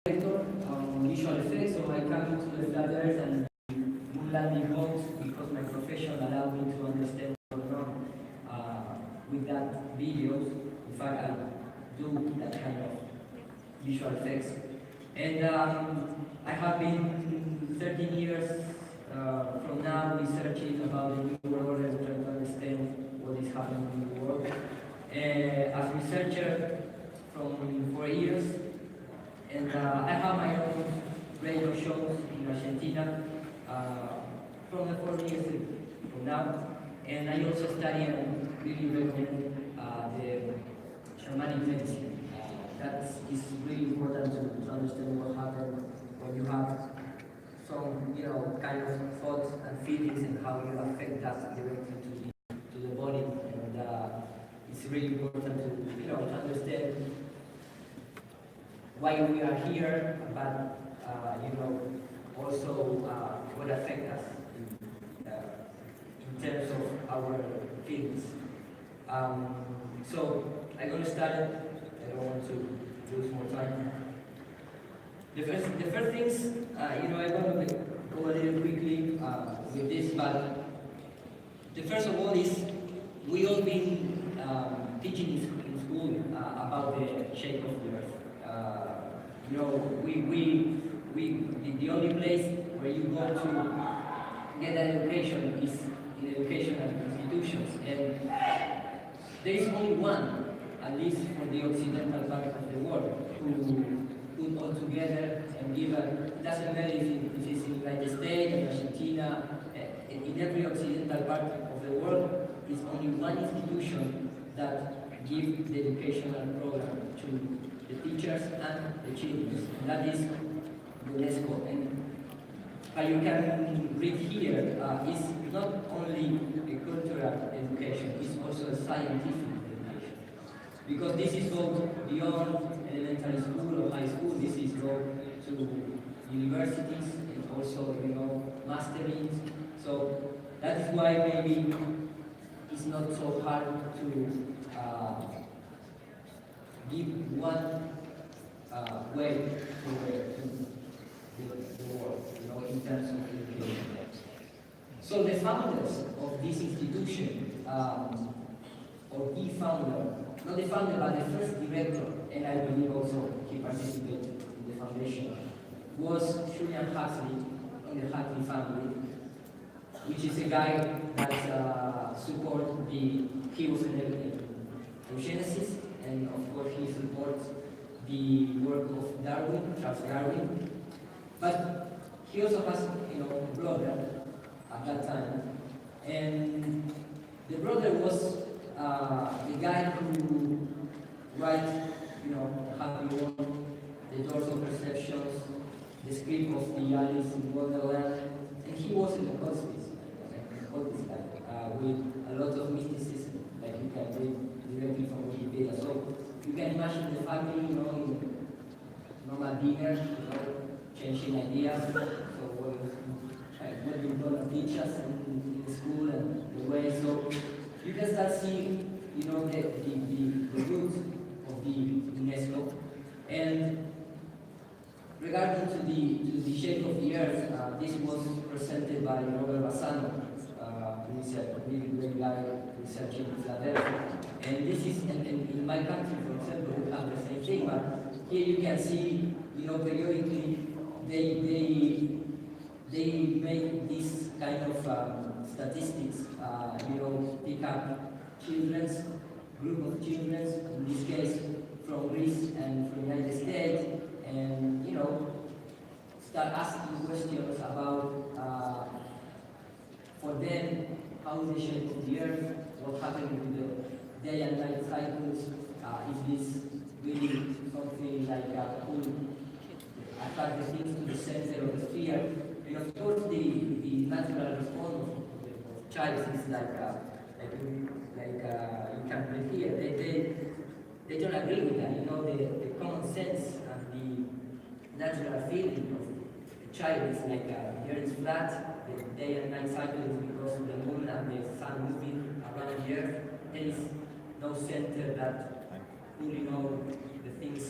Visual effects, so I come into the flat earth and moon landing homes because my profession allowed me to understand what's going on with that videos. In fact, I do that kind of visual effects. And I have been 13 years from now researching about the new world and trying to understand what is happening in the world. As a researcher from 4 years, and I have my own radio shows in Argentina from the 4 years from now. And I also study and really recommend the shamanic medicine. That is really important to understand what happens when you have some, kind of thoughts and feelings and how you affect that directly to the body. And it's really important to understand why we are here, but also what affects us in terms of our feelings. So I'm going to start. I don't want to lose more time. The first things, I'm going to go a little quickly with this, but the first of all is we all been teaching in school about the shape of the earth. The only place where you go to get an education is in educational institutions, and there is only one, at least for the occidental part of the world, who put all together and give it doesn't matter if it's in the United States, in Argentina, in every occidental part of the world, it's only one institution that gives the educational program to the teachers and the children, and that is UNESCO. And you can read here is not only a cultural education, it's also a scientific education. Because this is goes beyond elementary school or high school, this is go to universities and also, masterings. So that is why maybe it's not so hard to give one way to the world, in terms of education. So the founders of this institution, or the founder, not the founder, but the first director, and I believe also he participated in the foundation, was Julian Huxley, from the Huxley family, which is a guy that supports he was an eugenicist, and of course he supports the work of Charles Darwin. But he also has, a brother at that time, and the brother was the guy who write, Happy World, The Doors of Perceptions, the script of the Alice in Wonderland, and he was an occultist, with a lot of mysticism, like you can read directly from Wikipedia. So you can imagine the family, in normal dinner, changing ideas. So what you're going to teach us in the school and the way. So you can start seeing, the roots of the UNESCO. And regarding to the shape of the earth, this was presented by Robert Bassano, who is a really great guy researching in Philadelphia. And this is, in my country, for example, we have the same thing, but here you can see, periodically they make this kind of statistics, pick up group of children, in this case from Greece and from the United States, and start asking questions about for them how is the shape of the earth, what happened with the day and night cycles, is this really something like a cool attract the things to the center of the sphere. And of course the natural response of the child is like you can read here. They don't agree with that. The common sense and the natural feeling of the child is like the earth is flat, the day and night cycle is because of the moon and the sun moving around the earth. There is no center that fully know the things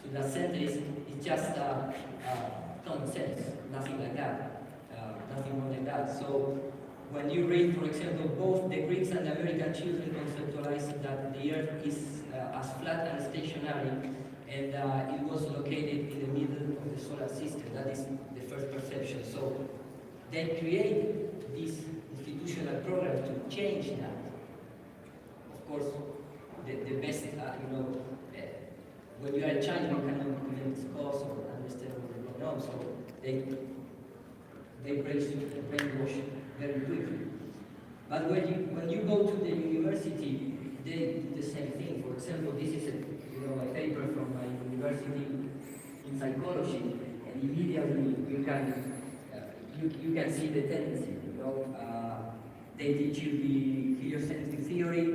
to that centrist, it's just common sense, nothing like that, nothing more than that. So when you read, for example, both the Greeks and the American children conceptualize that the Earth is as flat and stationary, and it was located in the middle of the solar system. That is the first perception. So they create this institutional program to change that. Of course, the best, when you are a child, you cannot even discuss or understand what is going on. So they brainwash very quickly. But when you go to the university, they do the same thing. For example, this is a paper from my university in psychology, and immediately you can see the tendency. They teach you the heliocentric theory,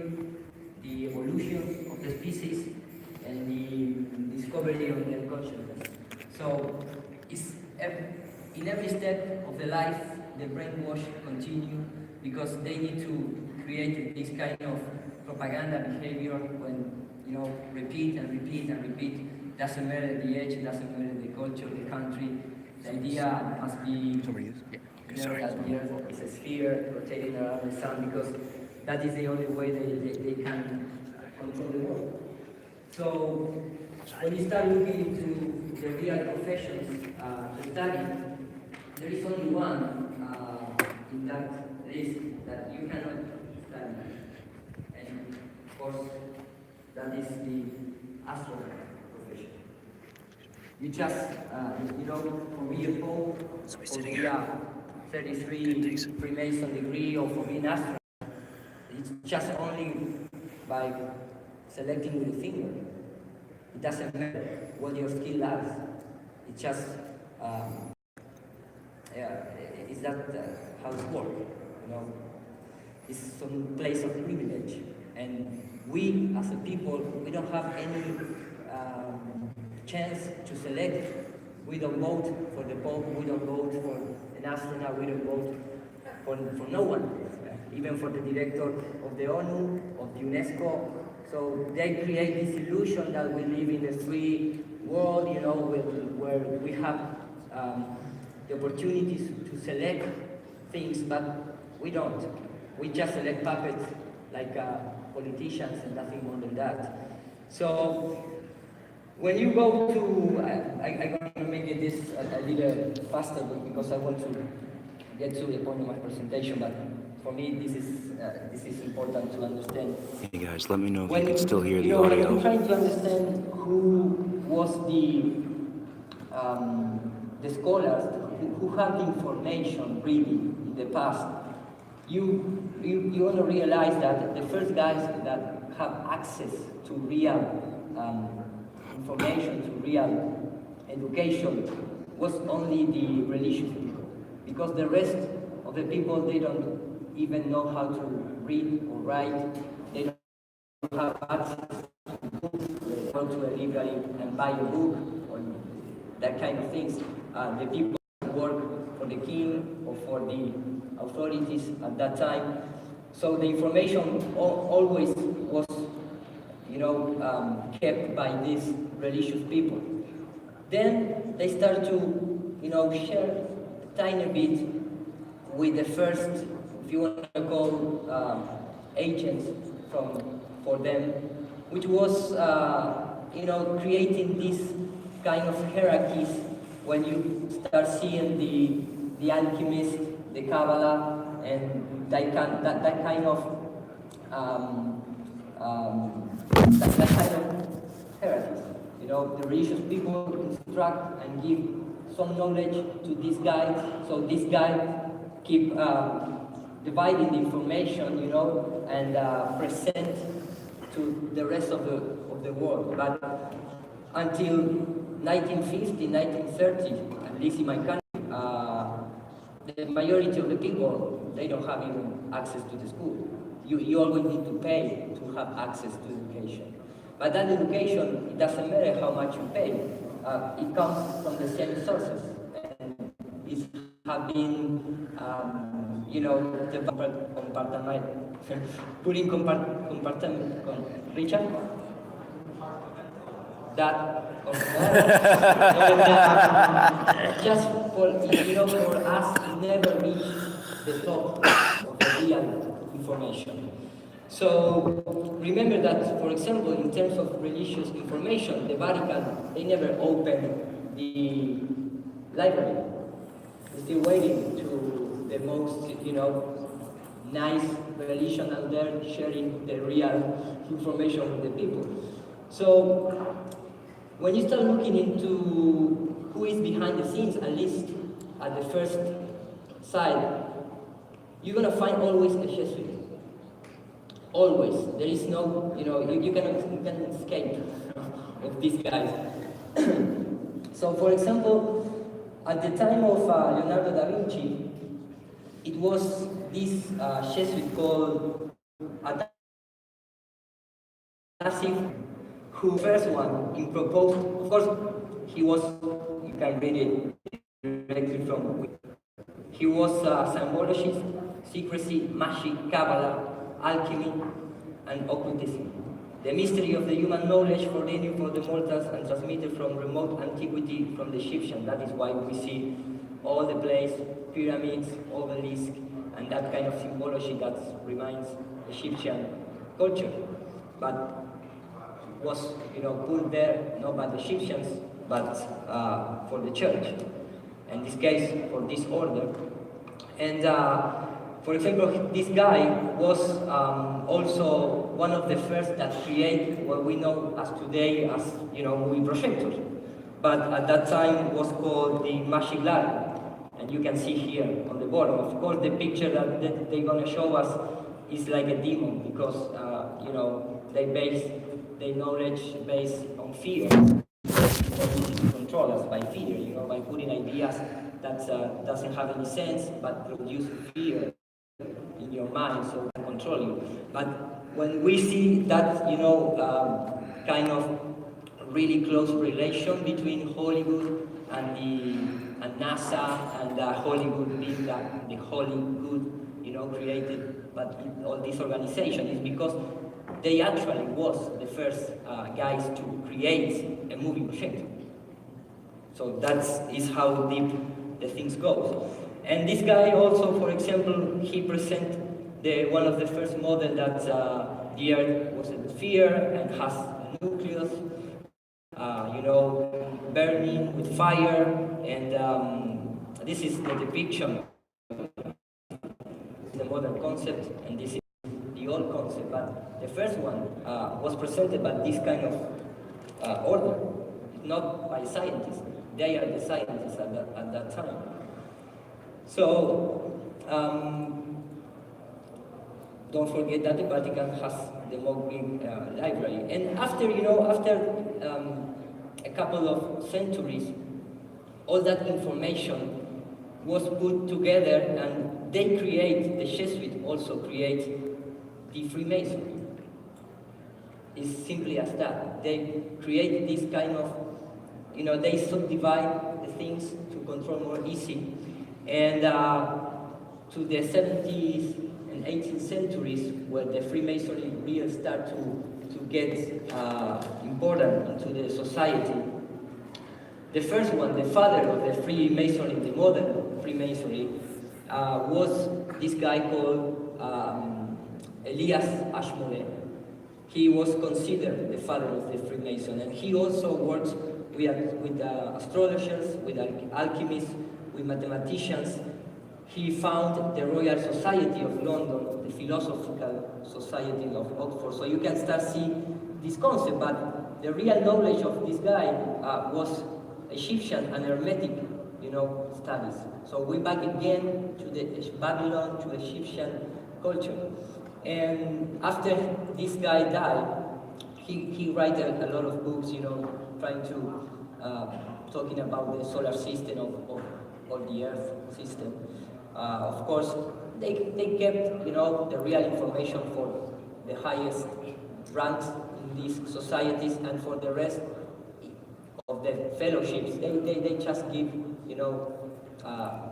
the evolution of the species, and the discovery of the consciousness. So it's in every step of the life, the brainwash continue because they need to create this kind of propaganda behavior when repeat and repeat and repeat. Doesn't matter the age, doesn't matter the culture, the country. The idea must be that the Earth is a sphere rotating around the sun because that is the only way they can control the world. So when you start looking into the real professions to study, there is only one in that list that you cannot study. And of course, that is the astronaut profession. You just, for me a Pope, for me a 33 Freemason degree, or for me an astronaut, it's just only by selecting with a finger. It doesn't matter what your skill lies. It's just, is that how it works? It's some place of privilege, and we as a people, we don't have any chance to select. We don't vote for the Pope, we don't vote for an astronaut, we don't vote for no one, even for the director of the ONU, of the UNESCO. So they create this illusion that we live in a free world, where we have the opportunities to select things, but we don't. We just select puppets like politicians and nothing more than that. So when you go to, I'm going to make this a little faster because I want to get to the point of my presentation, but for me this is important to understand. Hey guys, let me know if you can still hear the audio. When I'm trying to understand who was the scholars who had the information really in the past, you want to realize that the first guys that have access to real information, to real education, was only the religious people, because the rest of the people, they don't even know how to read or write. They don't have access to books. They go to a library and buy a book or that kind of things. The people who work for the king or for the authorities at that time. So the information always was, kept by these religious people. Then they start to, share a tiny bit with the first, if you want to call agents for them, which was, creating these kind of hierarchies when you start seeing the alchemist, the Kabbalah, and that kind of hierarchies. The religious people instruct and give some knowledge to this guy, so this guy keep dividing the information, and present to the rest of the world. But until 1950, 1930, at least in my country, the majority of the people, they don't have even access to the school. You always need to pay to have access to education. But that education, it doesn't matter how much you pay. It comes from the same sources. And it's have been, putting Richard? that of just for for us to never reach the top of the real information. So remember that, for example, in terms of religious information, the Vatican, they never opened the library. They're still waiting to the most, nice religion out there sharing the real information with the people. So when you start looking into who is behind the scenes, at least at the first side, you're gonna find always a Jesuit. Always. There is no, you cannot escape of these guys. So for example, at the time of Leonardo da Vinci, it was this Jesuit called Athanasius, who first one in proposed, of course, he was, you can read it directly from, he was a symbologist, secrecy, magic, Kabbalah, alchemy, and occultism. The mystery of the human knowledge forbidden for the mortals and transmitted from remote antiquity from the Egyptian. That is why we see all the place, pyramids, obelisks, and that kind of symbology that reminds Egyptian culture. But was, put there not by the Egyptians, but for the church. In this case, for this order. And for example, this guy was also one of the first that created what we know as today as, movie projectors. But at that time it was called the magic lamp. And you can see here on the bottom. Of course, the picture that they're going to show us is like a demon because, they base their knowledge based on fear. To control us by fear, by putting ideas that doesn't have any sense but produce fear in your mind, so it can control you. But when we see that, kind of really close relation between Hollywood and NASA and Hollywood being the holy good, created, but all this organization is because they actually was the first guys to create a movie projector. So that is how deep the things go. And this guy also, for example, he presented one of the first models that the Earth was a sphere and has a nucleus, burning with fire, and this is the depiction, the modern concept, and this is the old concept. But the first one was presented by this kind of order, not by scientists. They are the scientists at that time. So, don't forget that the Vatican has the Mogli library. And after a couple of centuries, all that information was put together, and they the Jesuits also create the Freemasonry. It's simply as that. They create this kind of, they subdivide the things to control more easy. And to the 70s and 18th centuries, where the Freemasonry really start to get important into the society. The first one, the father of the Freemasonry, the modern Freemasonry, was this guy called Elias Ashmole. He was considered the father of the Freemason, and he also works with astrologers, with alchemists, with mathematicians. He found the Royal Society of London, the Philosophical Society of Oxford. So you can start seeing this concept, but the real knowledge of this guy was Egyptian and Hermetic, studies. So we back again to the Babylon, to Egyptian culture. And after this guy died, he wrote a lot of books, trying to talking about the solar system of the Earth system. Of course, they kept, the real information for the highest ranks in these societies, and for the rest of the fellowships, they just give,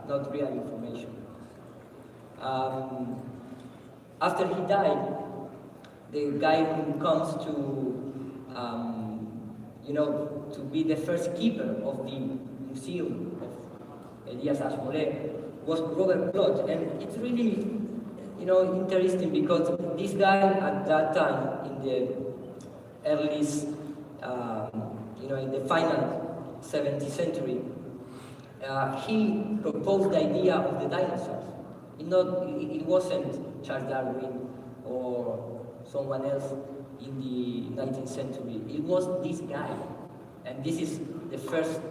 not real information. After he died, the guy who comes to, to be the first keeper of the museum of Elias Ashmole was Robert Plot, and it's really, interesting because this guy at that time in the early, in the final 17th century, he proposed the idea of the dinosaurs. It wasn't Charles Darwin or someone else in the 19th century. It was this guy, and this is the first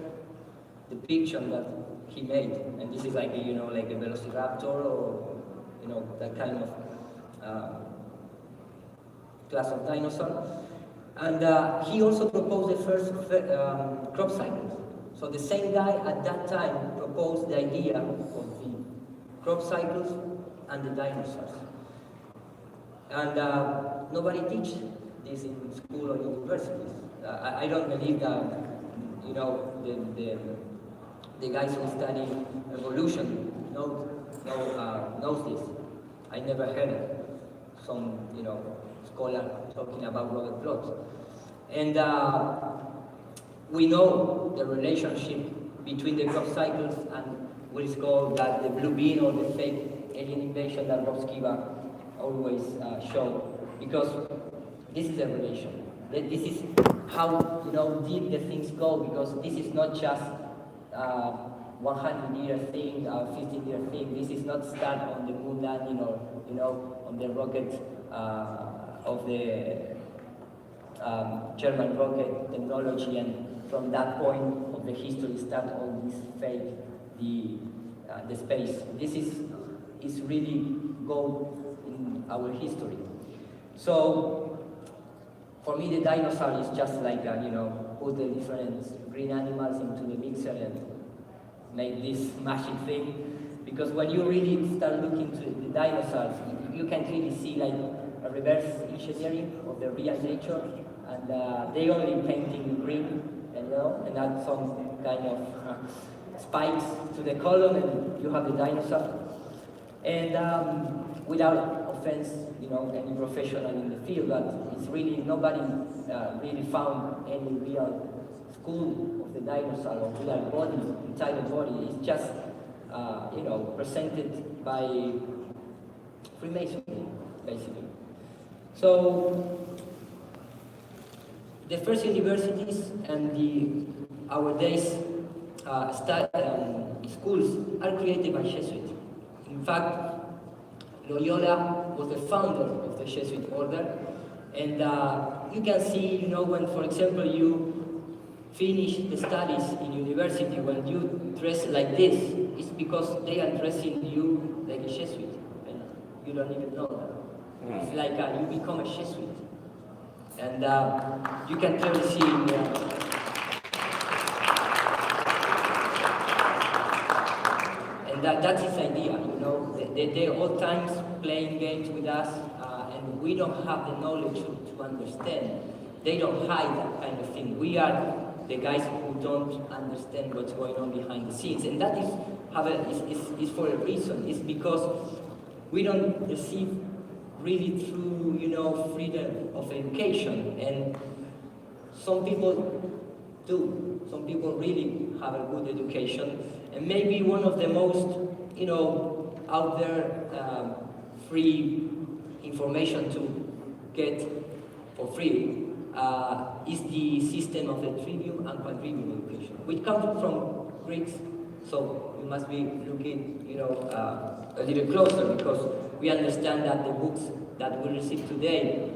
depiction that he made. And this is like a velociraptor or that kind of class of dinosaur. And he also proposed the first crop cycles. So the same guy at that time proposed the idea of the crop cycles and the dinosaurs. And nobody teaches this in school or universities. I don't believe that, the guys who study evolution knows this. I never heard some, scholar talking about Robert Plot. And we know the relationship between the crop cycles and what is called that the blue bean or the fake alien invasion that Rob Skiba always show, because this is a relation. This is how deep the things go, because this is not just 100-year thing, 50-year thing. This is not start on the moon landing or on the rocket of the German rocket technology, and from that point of the history start all this fake, the space. This is really gold in our history. So for me, the dinosaur is just like put the different green animals into the mixer and make this magic thing. Because when you really start looking to the dinosaurs, you can really see like a reverse engineering of the real nature, and they only painting green, and add some kind of spikes to the column, and you have the dinosaur. And without offense, any professional in the field, but it's really nobody really found any real skull of the dinosaur or real body, entire body. It's just presented by Freemasonry, basically. So the first universities and our days schools are created by Jesuits. In fact, Loyola was the founder of the Jesuit order, and you can see, when, for example, you finish the studies in university, when you dress like this, it's because they are dressing you like a Jesuit, and you don't even know that. It's like you become a Jesuit, and you can clearly see. And that's his idea, They're all times playing games with us, and we don't have the knowledge to understand. They don't hide that kind of thing. We are the guys who don't understand what's going on behind the scenes, and that is for a reason. It's because we don't receive really true, freedom of education, and some people do. Some people really have a good education, and maybe one of the most, out there, free information to get for free is the system of the trivium and quadrivium education, which comes from Greeks. So we must be looking, a little closer, because we understand that the books that we receive today,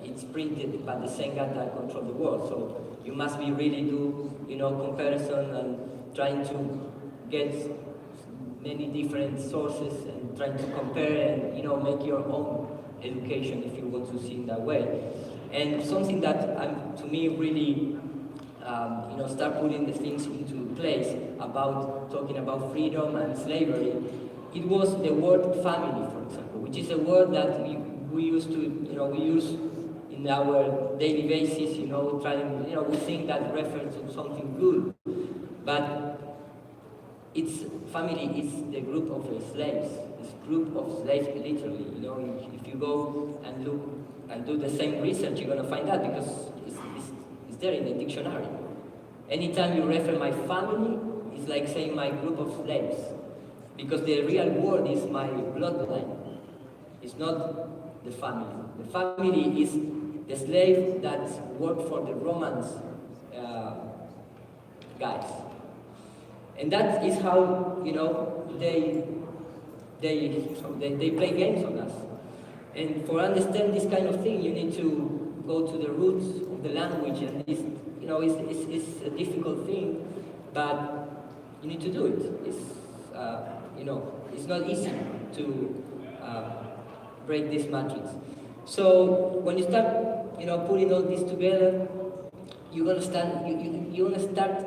it's printed by the same guy that control the world. So you must be really do, comparison and trying to get many different sources and trying to compare and, make your own education, if you want to see it that way. And something that to me really, start putting the things into place about talking about freedom and slavery, it was the word family, for example, which is a word that we used to, we use in our daily basis, we think that refers to something good, but it's family is the group of slaves. This group of slaves, literally. If you go and look and do the same research, you're gonna find that, because it's there in the dictionary. Anytime you refer my family, it's like saying my group of slaves, because the real word is my bloodline. It's not the family. The family is the slave that worked for the Romans guys. And that is how, you know, they play games on us. And for understand this kind of thing, you need to go to the roots of the language, and it's, you know, it's a difficult thing, but you need to do it. It's, you know, it's not easy to break this matrix. So when you start, you know, putting all this together, you're gonna start. You're gonna start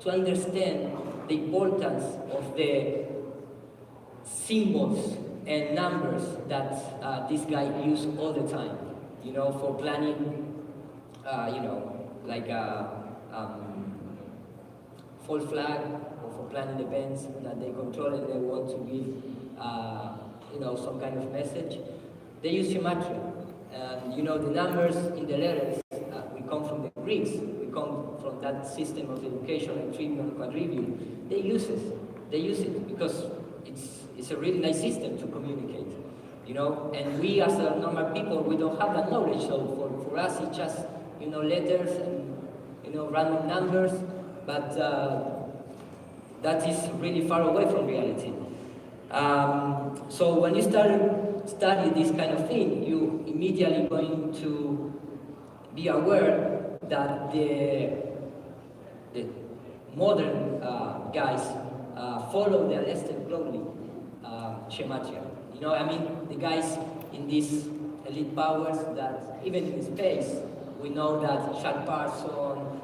to understand the importance of the symbols and numbers that this guy used all the time, you know, for planning, you know, like false flag, or for planning events that they control and they want to give, you know, some kind of message. They use gematria. You know, the numbers in the letters, we come from the Greeks, we come from that system of education, like trivium, quadrivium. They use it because it's a really nice system to communicate, you know, and we as a normal people, we don't have that knowledge, so for us it's just, you know, letters and, you know, random numbers, but that is really far away from reality. So when you start studying this kind of thing, you immediately going to be aware that the modern guys follow the Aleister Crowley gematria. You know, I mean, the guys in these elite powers that, even in space, we know that Charles Parson,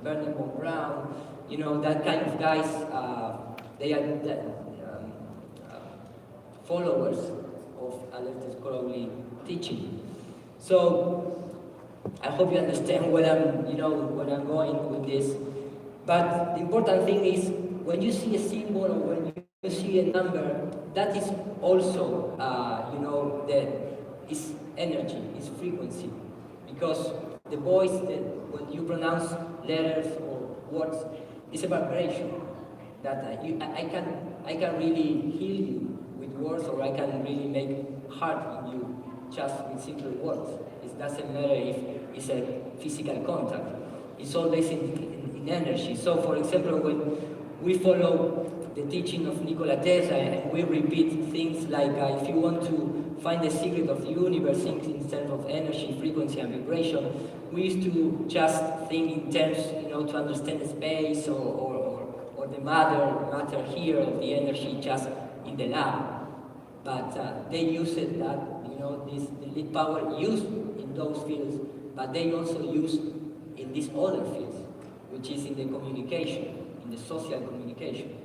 Bernard von Braun, you know, that kind of guys, they are followers of Aleister Crowley teaching. So I hope you understand where I'm going with this. But the important thing is, when you see a symbol or when you see a number, that is also, you know, is energy, is frequency. Because the voice, when you pronounce letters or words, it's a vibration that I can really heal you with words, or I can really make heart in you just with simple words. It doesn't matter if it's a physical contact. It's always in energy. So, for example, when we follow the teaching of Nikola Tesla and we repeat things like, if you want to find the secret of the universe, think in terms of energy, frequency, and vibration, we used to just think in terms, you know, to understand the space or the matter here of the energy just in the lab. But they used it that, you know, this elite power used in those fields, but they also used in these other fields, which is in the communication, in the social communication.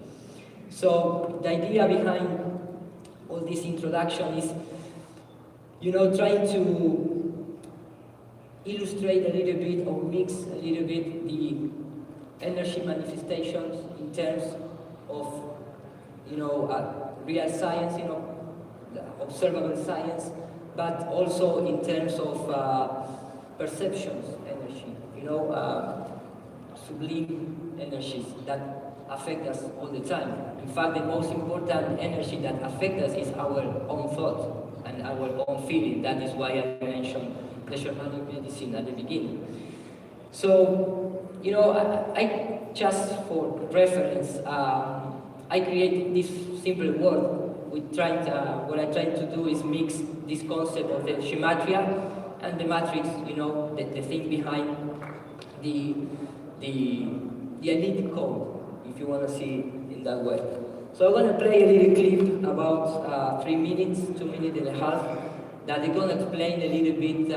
So the idea behind all this introduction is, you know, trying to illustrate a little bit or mix a little bit the energy manifestations in terms of, you know, real science, you know, observable science, but also in terms of perceptions, energy, you know, sublime energies that affect us all the time. In fact, the most important energy that affects us is our own thought and our own feeling. That is why I mentioned the shamanic medicine at the beginning. So, you know, I just for reference, I created this simple word. What I tried to do is mix this concept of the gematria and the matrix, you know, the thing behind the elite code, if you want to see it in that way. So I'm going to play a little clip about 3 minutes, 2 minutes and a half, that is going to explain a little bit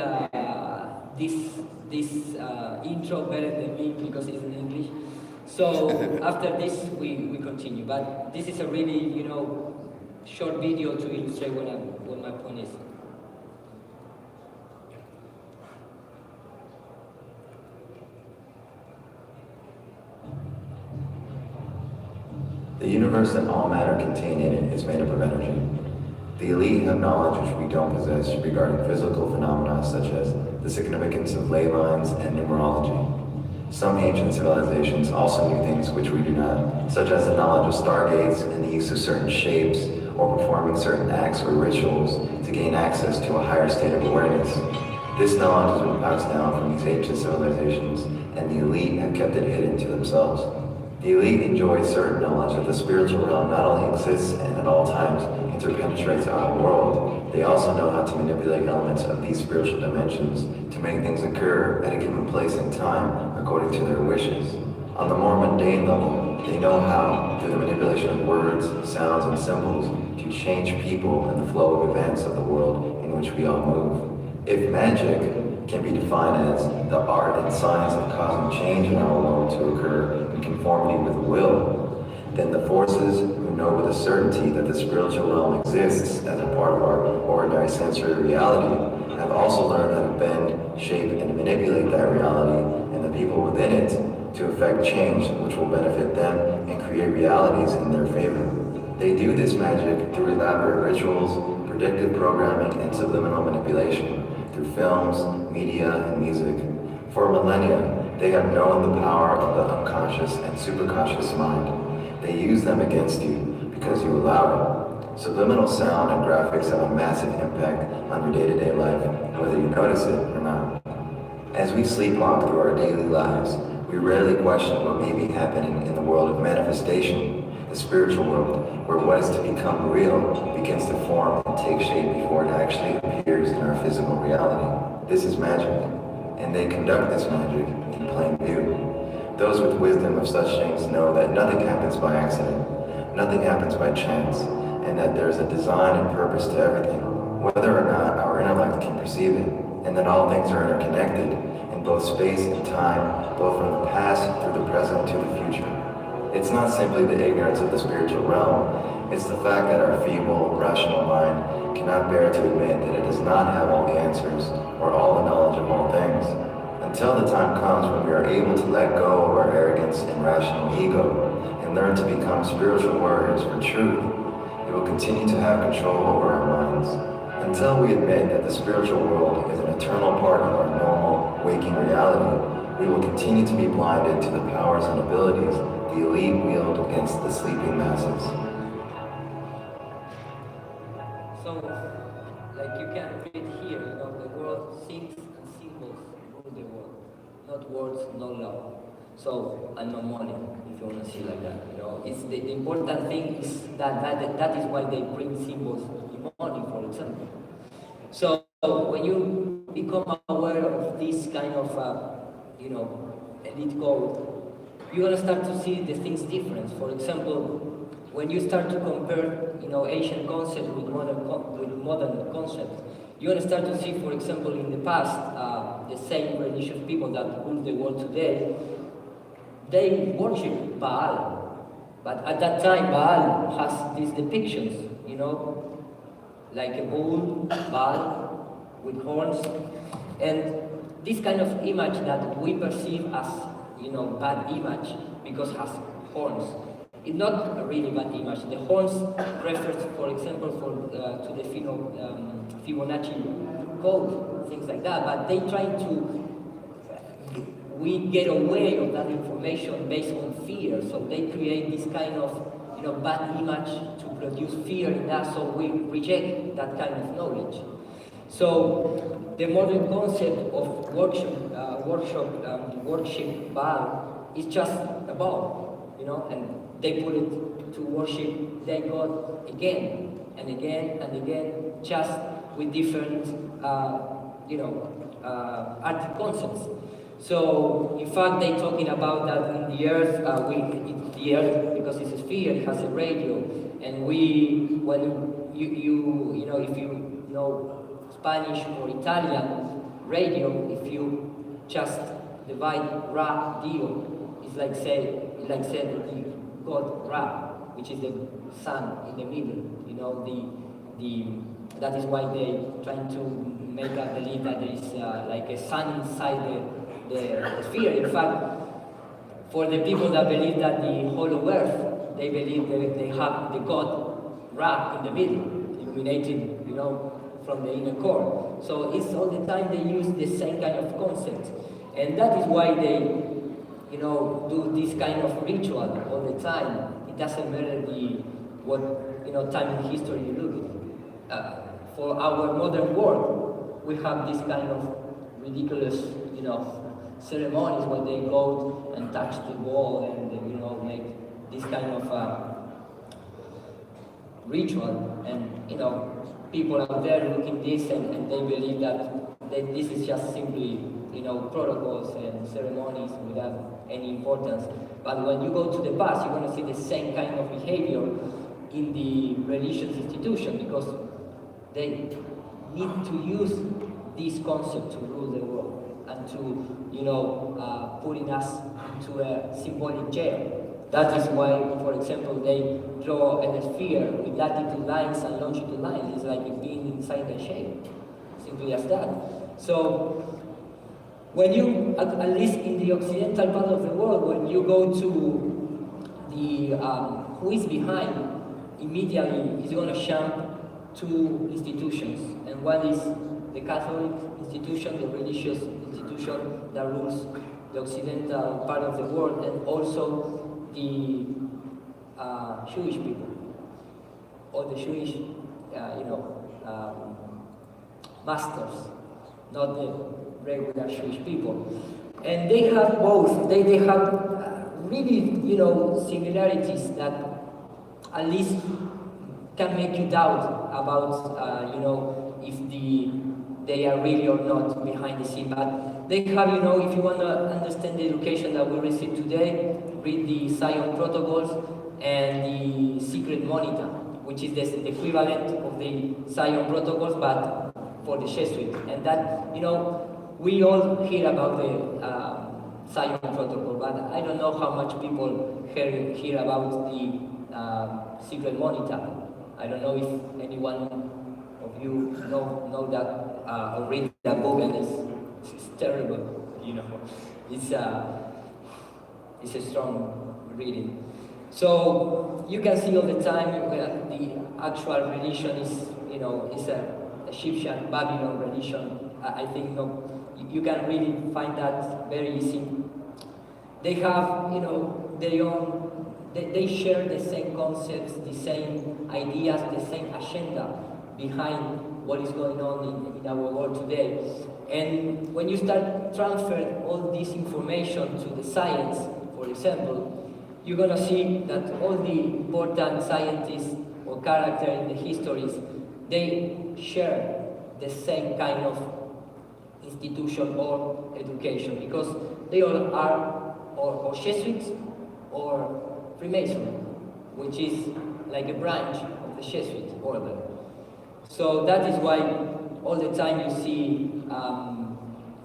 this intro better than me because it's in English. So after this, we continue. But this is a really, you know, short video to illustrate what my point is. The universe and all matter contained in it is made up of energy. The elite have knowledge which we don't possess regarding physical phenomena such as the significance of ley lines, and numerology. Some ancient civilizations also knew things which we do not, such as the knowledge of stargates and the use of certain shapes or performing certain acts or rituals to gain access to a higher state of awareness. This knowledge has been passed down from these ancient civilizations, and the elite have kept it hidden to themselves. The elite enjoys certain knowledge that the spiritual realm not only exists and at all times interpenetrates our world, they also know how to manipulate elements of these spiritual dimensions to make things occur at a given place and time according to their wishes. On the more mundane level, they know how, through the manipulation of words, sounds, and symbols, to change people and the flow of events of the world in which we all move. If magic can be defined as the art and science of causing change in our world to occur in conformity with will, then the forces who know with a certainty that the spiritual realm exists as a part of our ordinary sensory reality have also learned how to bend, shape, and manipulate that reality and the people within it to effect change which will benefit them and create realities in their favor. They do this magic through elaborate rituals, predictive programming, and subliminal manipulation, through films, media, and music. For millennia, they have known the power of the unconscious and superconscious mind. They use them against you because you allow it. Subliminal sound and graphics have a massive impact on your day-to-day life, whether you notice it or not. As we sleepwalk through our daily lives, we rarely question what may be happening in the world of manifestation, the spiritual world, where what is to become real begins to form and take shape before it actually appears in our physical reality. This is magic, and they conduct this magic in plain view. Those with wisdom of such things know that nothing happens by accident, nothing happens by chance, and that there is a design and purpose to everything, whether or not our intellect can perceive it, and that all things are interconnected in both space and time, both from the past through the present to the future. It's not simply the ignorance of the spiritual realm, it's the fact that our feeble, rational mind cannot bear to admit that it does not have all the answers or all the knowledge of all things. Until the time comes when we are able to let go of our arrogance and rational ego and learn to become spiritual warriors for truth, we will continue to have control over our minds. Until we admit that the spiritual world is an eternal part of our normal, waking reality, we will continue to be blinded to the powers and abilities the elite wield against the sleeping masses. So, like you can read here, the world things and symbols rule the world, not words, not love. So, and no money, if you want to see like that. It's the important thing is that is why they bring symbols in money, for example. So, when you become aware of this kind of, elite code, you're gonna start to see the things different. For example, when you start to compare, Asian concepts with modern concepts, you're gonna start to see, for example, in the past, the same religious people that rule the world today, they worship Baal. But at that time, Baal has these depictions, like a bull, Baal, with horns, and this kind of image that we perceive as bad image because it has horns. It's not a really bad image. The horns refers, for example, to the Fibonacci code, things like that. But they try we get away of that information based on fear. So they create this kind of bad image to produce fear in us. So we reject that kind of knowledge. So the modern concept of worship Baal is just a ball, and they put it to worship their God again and again and again, just with different, art concepts. So in fact, they're talking about that in the Earth, the Earth, because it's a sphere, it has a radio, and if you know Spanish or Italian radio, if you just divide Ra, Dio, it's like said the God Ra, which is the sun in the middle. That is why they trying to make us believe that there is like a sun inside the sphere. In fact, for the people that believe that the hollow earth, they believe that they have the God Ra in the middle, illuminated, from the inner core. So it's all the time they use the same kind of concept. And that is why they, do this kind of ritual all the time. It doesn't matter what time in history you look at. For our modern world, we have this kind of ridiculous, ceremonies where they go and touch the wall and make this kind of ritual, and people out there looking this and they believe that this is just simply protocols and ceremonies without any importance. But when you go to the past, you're going to see the same kind of behavior in the religious institution, because they need to use this concept to rule the world and to putting us into a symbolic jail. That is why, for example, they draw a sphere with latitude lines and longitude lines. It's like being inside a shape, simply as that. So, when you, at least in the occidental part of the world, when you go to the who is behind, immediately is going to jump two institutions. And one is the Catholic institution, the religious institution that rules the occidental part of the world, and also the Jewish people, or the Jewish, masters, not the regular Jewish people. And they have both. They have really, similarities that at least can make you doubt about, if they are really or not behind the scene. But they have, if you want to understand the education that we receive today, read the Zion Protocols and the Secret Monitor, which is the equivalent of the Zion Protocols, but for the Jesuits. And that, we all hear about the Zion Protocol, but I don't know how much people hear about the Secret Monitor. I don't know if anyone of you know that or read that book, and it's terrible. It's a strong reading. So you can see all the time the actual religion is a Egyptian Babylon religion. I think you can really find that very easy. They have their own. They share the same concepts, the same ideas, the same agenda behind what is going on in our world today. And when you start transferring all this information to the science, for example, you're going to see that all the important scientists or characters in the histories, they share the same kind of institution or education, because they all are or Jesuits or Freemasonry, which is like a branch of the Jesuit order. So that is why all the time you see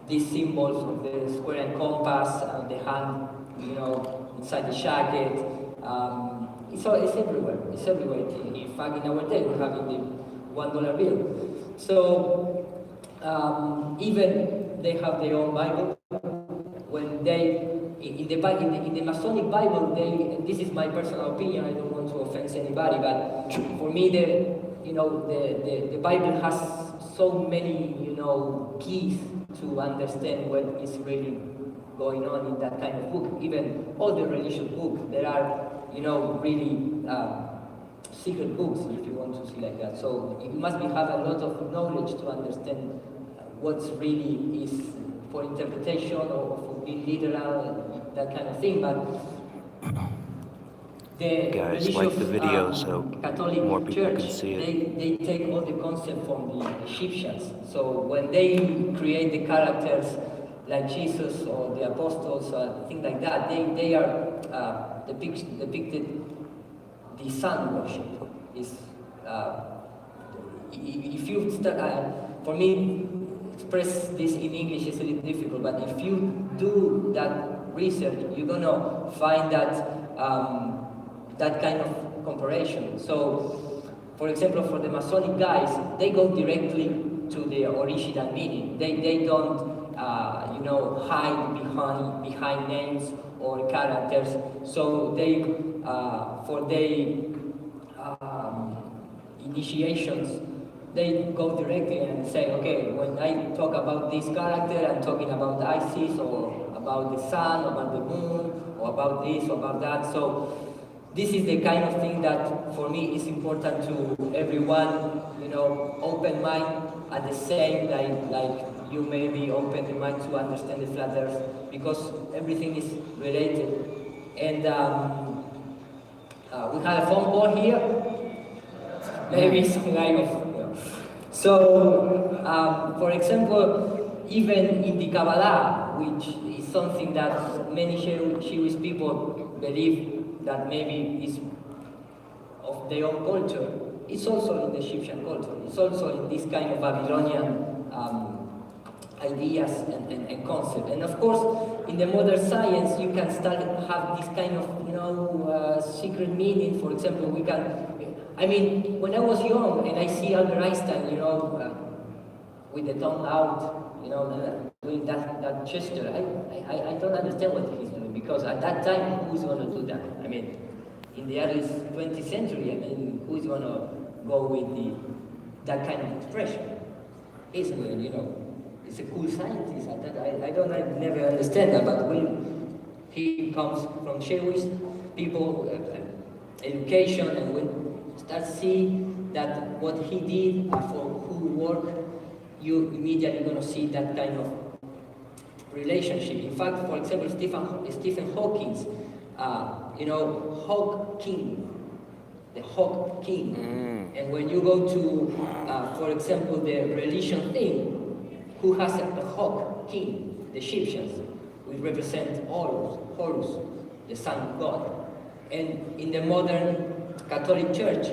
these symbols of the square and compass, the hand, inside the jacket. It's everywhere. It's everywhere. In fact, in our day, we have in the $1 bill. So even they have their own Bible. When they in the Masonic Bible, this is my personal opinion. I don't want to offend anybody, but for me, the Bible has so many keys to understand what is really going on in that kind of book. Even all the religious books, there are really secret books, if you want to see like that. So you must have a lot of knowledge to understand what's really is for interpretation or for being literal, that kind of thing. But the Guys, religious, like the video so Catholic more people Church, can see it. they take all the concept from the Egyptians. So when they create the characters like Jesus or the apostles or things like that, they are depicted the sun worship. Is if you start, for me, express this in English is a little difficult, but if you do that research, you're gonna find that that kind of comparison. So, for example, for the Masonic guys, they go directly to the original meaning. They don't hide behind names or characters. So they for their initiations, they go directly and say, okay, when I talk about this character, I'm talking about Isis, or about the sun, or about the moon, or about this, or about that. So this is the kind of thing that for me is important to everyone, open mind at the same like you may be open the mind to understand the flat earth, because everything is related. And we have a phone call here, maybe some kind of. So, for example, even in the Kabbalah, which is something that many Jewish people believe that maybe is of their own culture, it's also in the Egyptian culture. It's also in this kind of Babylonian ideas and concept. And of course, in the modern science, you can start to have this kind of, secret meaning. For example, when I was young and I see Albert Einstein, with the tongue out, doing that gesture, I don't understand what he's doing, because at that time, who's going to do that? In the early 20th century, who's going to go with that kind of expression? He's a cool scientist. I never understand that, but when he comes from Jewish people, education, and when start seeing that what he did for who work, you immediately going to see that kind of relationship. In fact, for example, Stephen Hawking, Hawk King, the Hawk King. And when you go to, for example, the religion thing, who has a Hawk King? The Egyptians, which represent Horus, the son of God. And in the modern Catholic Church,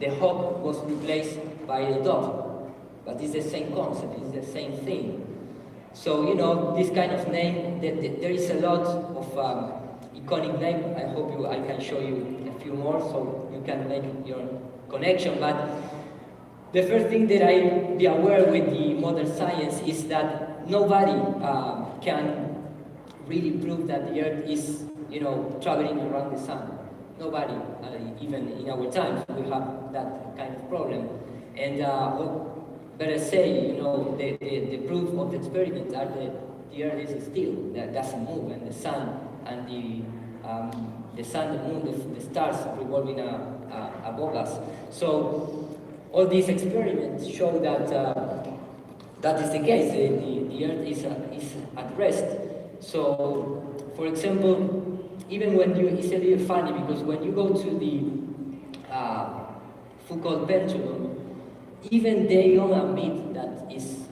the hawk was replaced by a dove. But it's the same concept, it's the same thing. So, this kind of name, there is a lot of iconic name. I hope I can show you a few more so you can make your connection. But the first thing that I be aware with the modern science is that nobody can really prove that the Earth is, traveling around the sun. Nobody, even in our times, we have that kind of problem. And better say, the proof of the experiment are that the Earth is still, that doesn't move, and the sun and the sun, the moon, the stars revolving above us. So all these experiments show that that is the case. The Earth is at rest. So, for example, even when it's a little funny, because when you go to the Foucault pendulum, even they don't admit that it's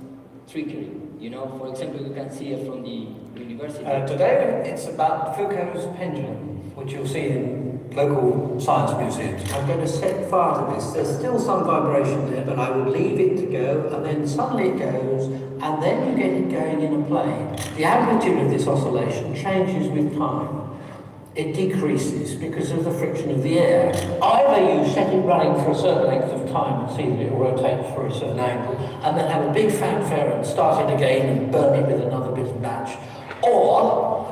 trickery. For example, you can see it from the university. Today it's about Foucault's pendulum, which you'll see in local science museums. I'm going to set fire to this. There's still some vibration there, but I will leave it to go, and then suddenly it goes, and then you get it going in a plane. The amplitude of this oscillation changes with time. It decreases because of the friction of the air. Either you set it running for a certain length of time and see that it will rotate for a certain angle, and then have a big fanfare and start it again and burn it with another bit of match. Or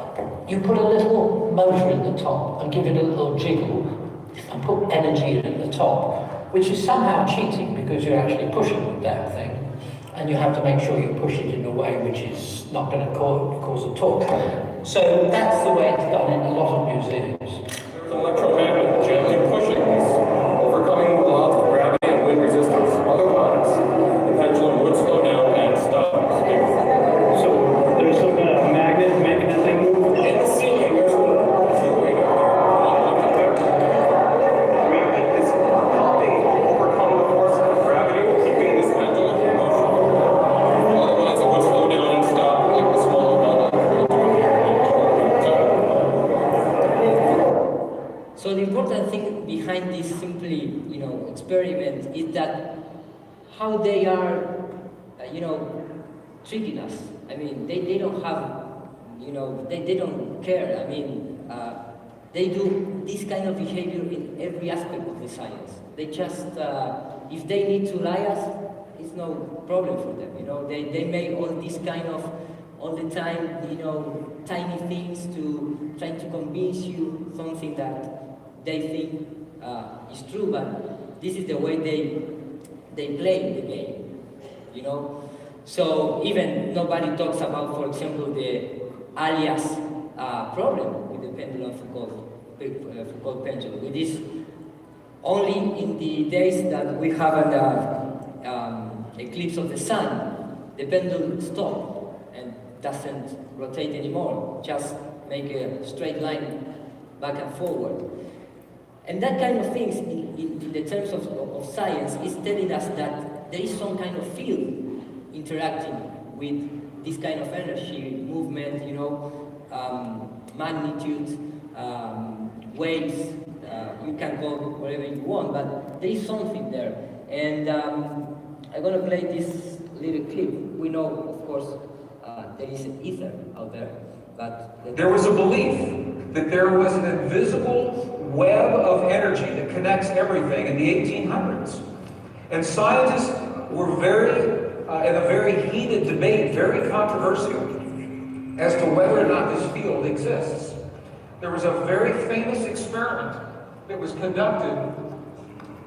you put a little motor in the top and give it a little jiggle and put energy in at the top, which is somehow cheating because you're actually pushing the damn thing. And you have to make sure you push it in a way which is not going to cause a torque. So that's the way it's done in a lot of museums. There's an electromagnet gently pushing this, overcoming the laws of gravity and wind resistance. Otherwise, the pendulum would slow down and stop. So there's some kind of magnet making that thing move? In the ceiling, there's a ceiling up there. It's helping overcome the force of gravity, keeping this pendulum in motion. Otherwise, it would slow down and stop like the smaller ball. So the important thing behind this simply, experiment is that how they are, treating us. They don't have, they don't care. They do this kind of behavior in every aspect of the science. They just, if they need to lie us, it's no problem for them. They make all this kind of, all the time, tiny things to try to convince you something that they think is true, but this is the way they play the game, you know? So even nobody talks about, for example, the alias problem with the pendulum Foucault pendulum. It is only in the days that we have an eclipse of the sun, the pendulum stops and doesn't rotate anymore, just make a straight line back and forward. And that kind of things, in the terms of science, is telling us that there is some kind of field interacting with this kind of energy, movement, you know, magnitude, waves, you can call it whatever you want, but there is something there. And I'm going to play this little clip. We know, of course, there is an ether out there, but... There was a belief that there was an invisible web of energy that connects everything in the 1800s. And scientists were in a very heated debate, very controversial, as to whether or not this field exists. There was a very famous experiment that was conducted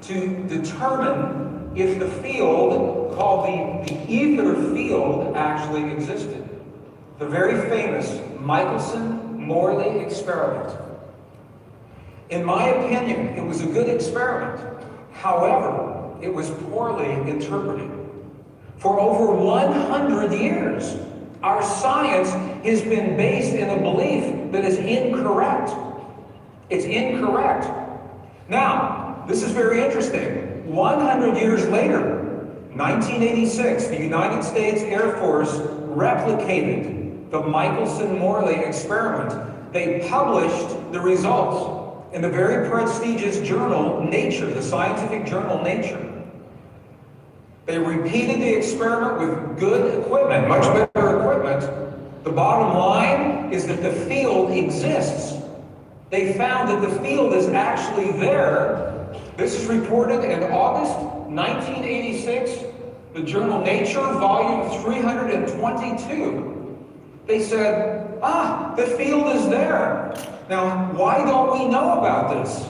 to determine if the field, called the ether field, actually existed. The very famous Michelson-Morley experiment. In my opinion, it was a good experiment. However, it was poorly interpreted. For over 100 years, our science has been based in a belief that is incorrect. It's incorrect. Now, this is very interesting. 100 years later, 1986, the United States Air Force replicated the Michelson-Morley experiment. They published the results in the very prestigious journal Nature, the scientific journal Nature. They repeated the experiment with good equipment, much better equipment. The bottom line is that the field exists. They found that the field is actually there. This is reported in August 1986, the journal Nature, volume 322. They said, the field is there. Now, why don't we know about this?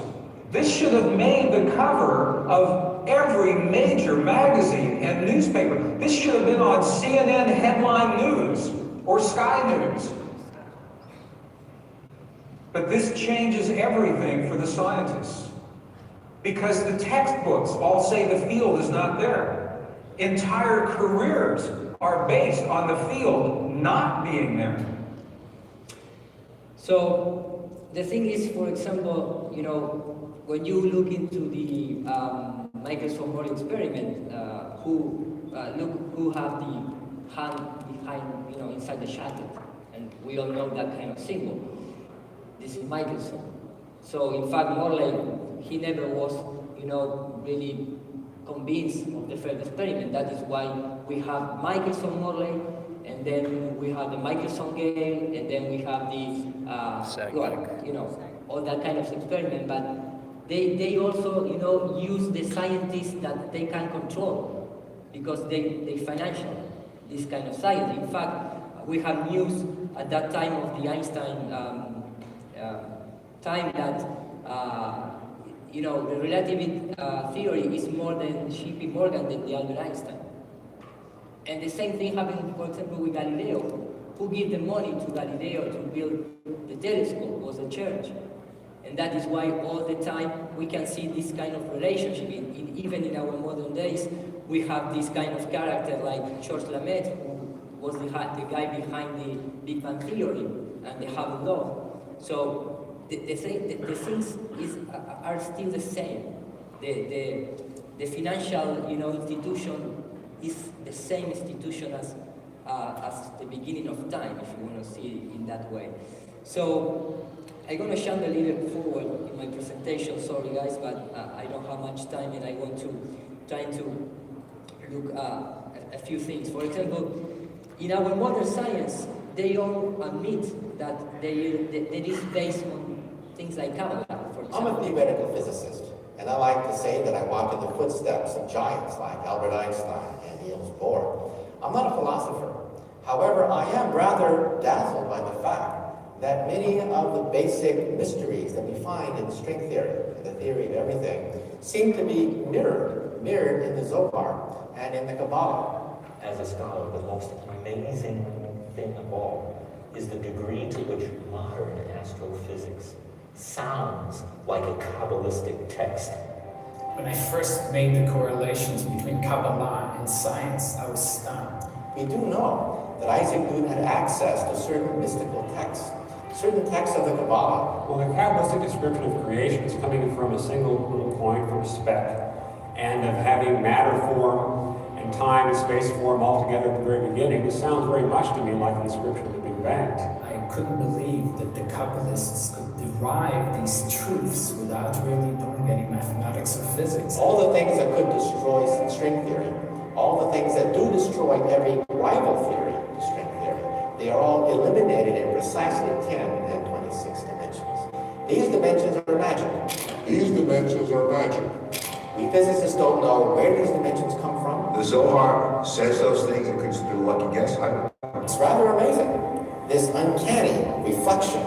This should have made the cover of every major magazine and newspaper. This should have been on CNN headline news or Sky News. But this changes everything for the scientists. Because the textbooks all say the field is not there. Entire careers are based on the field not being there. So the thing is, for example, you know, when you look into the Michelson-Morley experiment, who have the hand behind, you know, inside the jacket, and we all know that kind of symbol. This is Michelson. So in fact, Morley, he never was, you know, really convinced of the first experiment. That is why we have Michelson-Morley, and then we have the Michelson-Gale, and then we have the, well, you know, all that kind of experiment. But they also, you know, use the scientists that they can control, because they financial this kind of science. In fact, we have news at that time of the Einstein time that you know, the relativity theory is more than J.P. Morgan than the Albert Einstein. And the same thing happened, for example, with Galileo. Who gave the money to Galileo to build the telescope was the church. And that is why all the time we can see this kind of relationship. Even in our modern days, we have this kind of character like George Lamette, who was the guy behind the Big Bang Theory and the Hubble law. So the things are still the same. The financial, you know, institution is the same institution as the beginning of time, if you want to see it in that way. So I'm going to jump a little forward in my presentation. Sorry, guys, but I don't have much time, and I want to try to look at a few things. For example, in our modern science, they all admit that it is based on things like Kabbalah, for example. I'm a theoretical physicist, and I like to say that I walk in the footsteps of giants like Albert Einstein and Niels Bohr. I'm not a philosopher. However, I am rather dazzled by the fact that many of the basic mysteries that we find in string theory, the theory of everything, seem to be mirrored in the Zohar and in the Kabbalah. As a scholar, the most amazing thing of all is the degree to which modern astrophysics sounds like a Kabbalistic text. When I first made the correlations between Kabbalah and science, I was stunned. We do know that Isaac Newton had access to certain mystical texts, certain texts of the Kabbalah. Well, the Kabbalistic description of creation is coming from a single little point, from a speck, and of having matter form and time and space form all together at the very beginning. This sounds very much to me like the description of the Big Bang. I couldn't believe that the Kabbalists could derive these truths without really doing any mathematics or physics. All the things that could destroy string theory, all the things that do destroy every rival theory to string theory, they are all eliminated in precisely 10 and 26 dimensions. These dimensions are magic. These dimensions are magic. We physicists don't know where these dimensions come from. The Zohar says those things and consider a lucky guess. I don't know. It's rather amazing, this uncanny reflection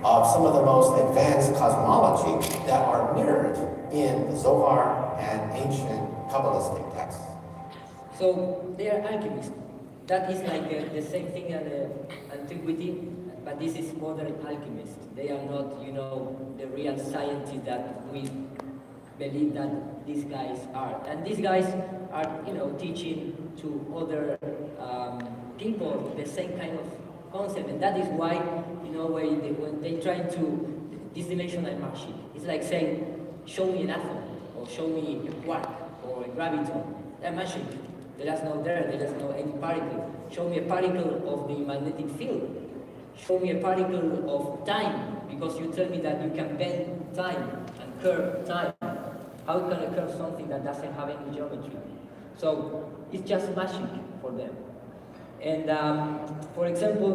of some of the most advanced cosmology that are mirrored in the Zohar and ancient Kabbalistic texts. So they are alchemists. That is like the same thing as antiquity, but this is modern alchemists. They are not, the real scientists that we believe that these guys are. And these guys are, teaching to other people the same kind of concept. And that is why, when they try to, this dimensional magic, it's like saying, show me an atom, or show me a quark, or a graviton. They're magic. There is no any particle. Show me a particle of the magnetic field. Show me a particle of time, because you tell me that you can bend time and curve time. How can I curve something that doesn't have any geometry? So it's just magic for them. And for example,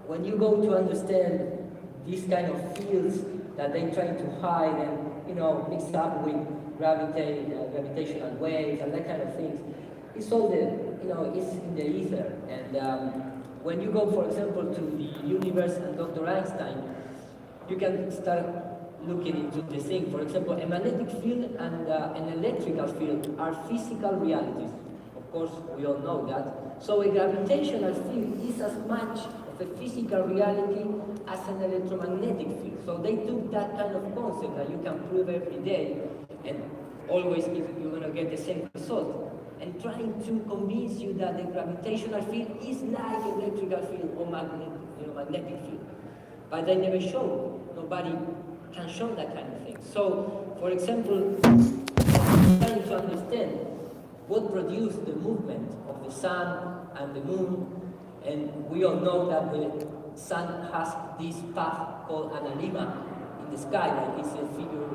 when you go to understand these kind of fields that they try to hide and mix up with gravitational waves and that kind of things, it's all it's in the ether. And when you go, for example, to the universe and Dr. Einstein, you can start looking into the thing. For example, a magnetic field and an electrical field are physical realities. Of course, we all know that. So a gravitational field is as much of a physical reality as an electromagnetic field. So they took that kind of concept that you can prove every day, and always you're going to get the same result, and trying to convince you that the gravitational field is like electrical field or magnetic field. But they never show. Nobody can show that kind of thing. So, for example, trying to understand what produced the movement of the sun and the moon, and we all know that the sun has this path called an anima in the sky, like it's a figure,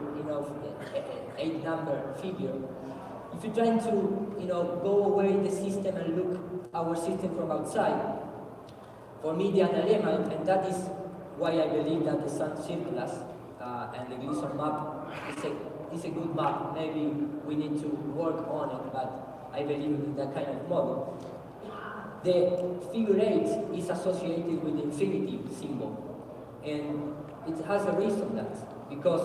8-number figure. If you're trying to, go away the system and look our system from outside, for me the analemma, and that is why I believe that the sun circles, and the Gleason map is a good map. Maybe we need to work on it, but I believe in that kind of model. The figure 8 is associated with the infinity symbol, and it has a reason that, because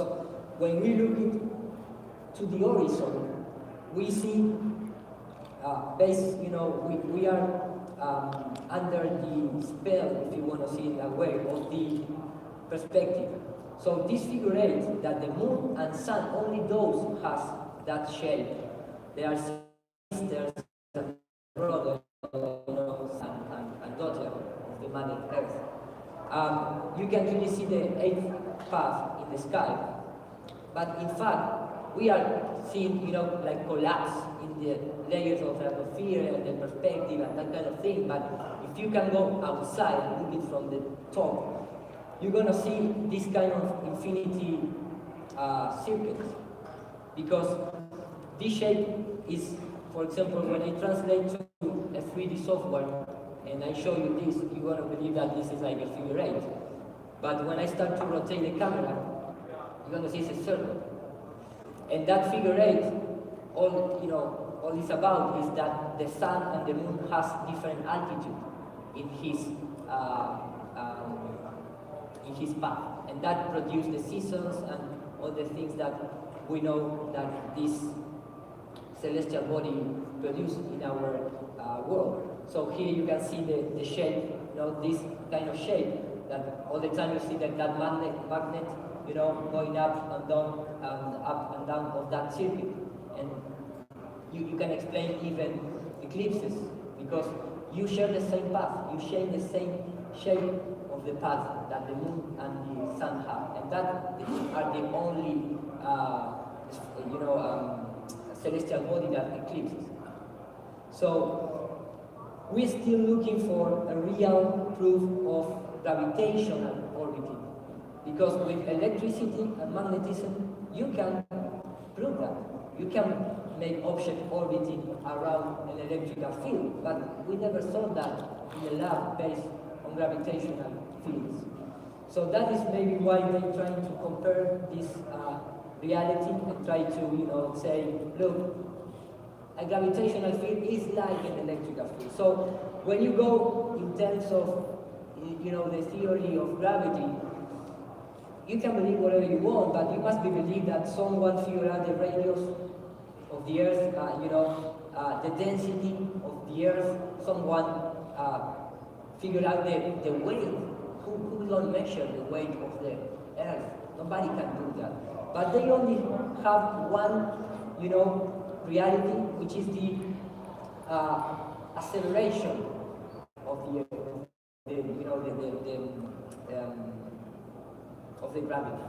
when we look to the horizon, we see we are under the spell, if you want to see it that way, of the perspective. So this figure 8, that the moon and sun, only those has that shape. They are sisters and brothers, son and daughter of the Mother Earth. You can really see the 8th path in the sky. But in fact, we are seeing, like collapse in the layers of the atmosphere and the perspective and that kind of thing. But if you can go outside and look it from the top, you're going to see this kind of infinity circuits. Because this shape is, for example, when I translate to a 3D software and I show you this, you're going to believe that this is like a figure 8. But when I start to rotate the camera, you're going to see it's a circle. And that figure 8, all it's about is that the sun and the moon has different altitude in his in his path, and that produced the seasons and all the things that we know that this celestial body produces in our world. So here you can see the shape, this kind of shape that all the time you see that magnet, going up and down of that circuit. And you can explain even eclipses because you share the same path, you share the same shape of the path that the moon and the sun have, and that are the only celestial body that eclipses. So we're still looking for a real proof of gravitational orbiting, because with electricity and magnetism you can prove that. You can make object orbiting around an electrical field, but we never saw that in the lab based on gravitational fields. So that is maybe why they're trying to compare this reality and try to, say, look, a gravitational field is like an electrical field. So when you go in terms of, the theory of gravity, you can believe whatever you want, but you must believe that someone figured out the radius of the Earth, the density of the Earth, someone figured out the weight. Who don't measure the weight of the Earth? Nobody can do that. But they only have one, reality, which is the acceleration of the Earth, of the gravity.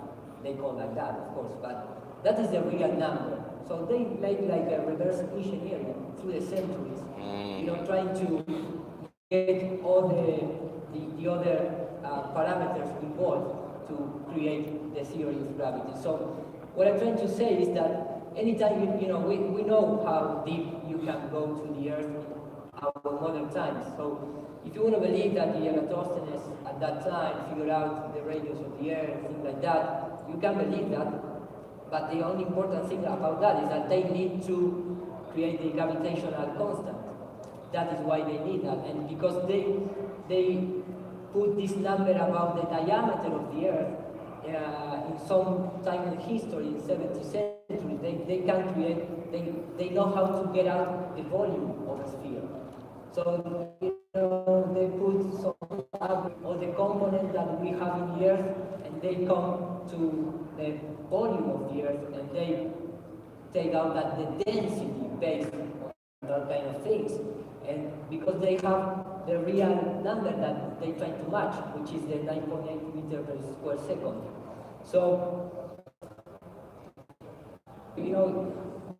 They call like that, of course, but that is the real number. So they made like a reverse engineering through the centuries, trying to get all the other parameters involved to create the theory of gravity. So what I'm trying to say is that anytime we know how deep you can go to the Earth in our modern times. So if you want to believe that the Eratosthenes at that time figured out the radius of the Earth, things like that, you can believe that. But the only important thing about that is that they need to create the gravitational constant. That is why they need that, and because they put this number about the diameter of the Earth in some time in history, in 17th century, they can create, they know how to get out the volume of a sphere. So they put all the components that we have in the Earth, and they come to the volume of the Earth, and they take out that the density based on that kind of things. And because they have the real number that they try to match, which is the 9.8 meters per square second. So,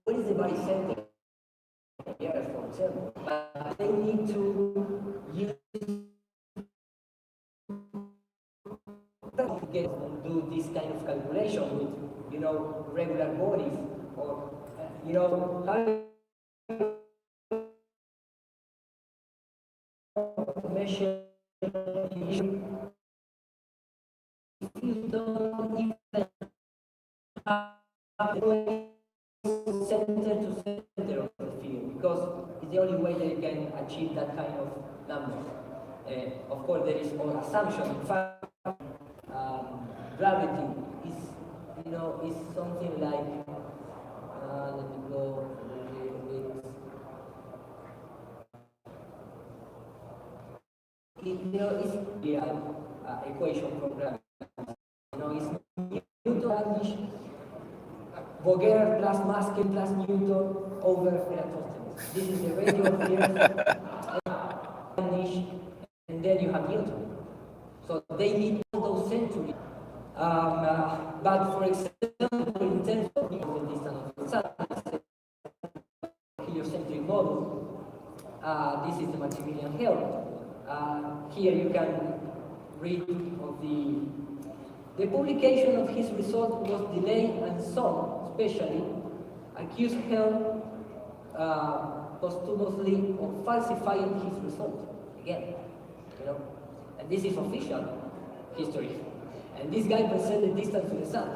what is the barycenter of the Earth, for example? But they need to use and do this kind of calculation with, regular bodies, or, how measure if you don't even have the center to center of the field, because it's the only way they can achieve that kind of number. Of course, there is all assumption. In fact, gravity is, is something like, let me go a little bit. It's the equation from gravity. It's Newton Vogel plus Maxwell plus Newton over Eratosthenes. This is the radio of the Earth, and then you have Newton. So they need all those centuries. But for example, in terms of the distance of the sun, heliocentric model, this is the Maximilian Helm. Here you can read of the publication of his result was delayed, and some, especially, accused Helm posthumously of falsifying his result. Again, and this is official history. And this guy presented the distance to the sun.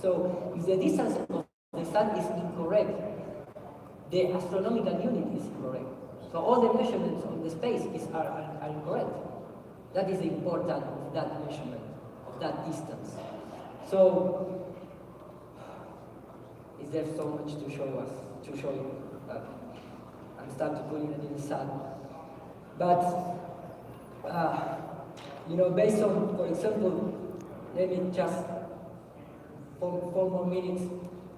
So if the distance of the sun is incorrect, the astronomical unit is incorrect. So all the measurements of the space are incorrect. That is the importance of that measurement, of that distance. So, is there so much to show us, to show you? I'm starting to put it a little sad. But, you know, based on, for example, let me just, four more minutes,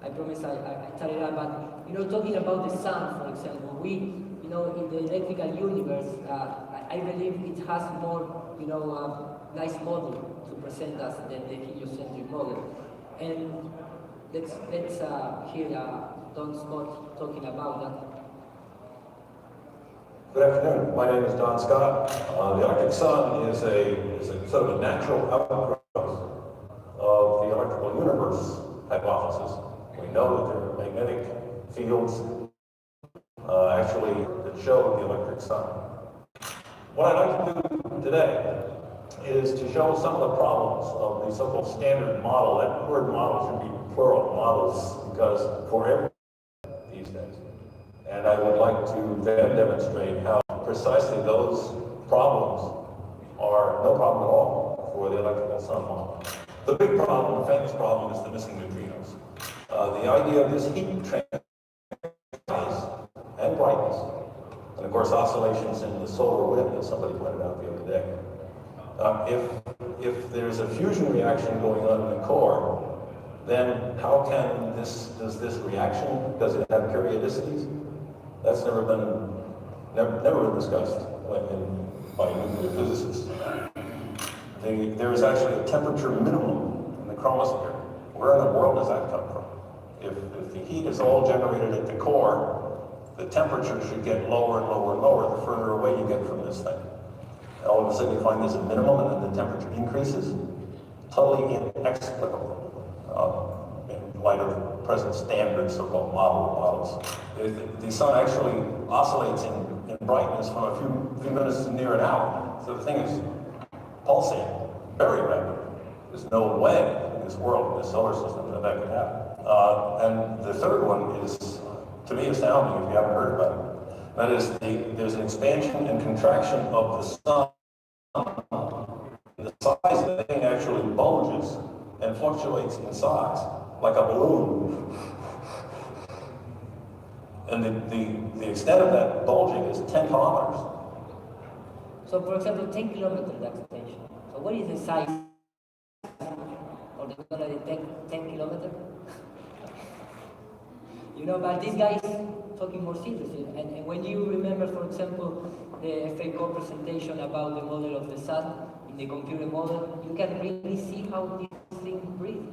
I promise I tell it up, but, you know, talking about the sun, for example, you know, in the electrical universe, I believe it has more, you know, nice model to present us than the heliocentric model. And let's hear Don Scott talking about that. Good afternoon. My name is Don Scott. The electric sun is a sort of a natural outgrowth of the electrical universe hypothesis. We know that there are magnetic fields actually that show the electric sun. What I'd like to do today is to show some of the problems of the so-called standard model. That word model should be plural, models, because for everyone these days. And I would like to then demonstrate how precisely those problems are no problem at all for the electrical sun model. The big problem, the famous problem, is the missing neutrinos. The idea of this heat transfer and brightness, and of course oscillations in the solar wind, as somebody pointed out the other day. If there's a fusion reaction going on in the core, then how can does this reaction, does it have periodicities? That's never been discussed by nuclear physicists. There is actually a temperature minimum in the chromosphere. Where in the world does that come from? If the heat is all generated at the core, the temperature should get lower and lower and lower the further away you get from this thing. All of a sudden you find there's a minimum and then the temperature increases. Totally inexplicable in light of present standard so-called models. The sun actually oscillates in brightness from a few minutes to near an hour. So the thing is pulsating very rapidly. There's no way in this world, in this solar system, that could happen. And the third one is, to me, astounding if you haven't heard about it. That is, there's an expansion and contraction of the sun. The size of the thing actually bulges and fluctuates in size, like a balloon. And the extent of that bulging is 10 kilometers. So, for example, 10 kilometers that extension. So, what is the size? Or they're going to detect 10 kilometers? You know, but this guy is talking more seriously. And when you remember, for example, the FACO presentation about the model of the sun in the computer model, you can really see how this thing breathes.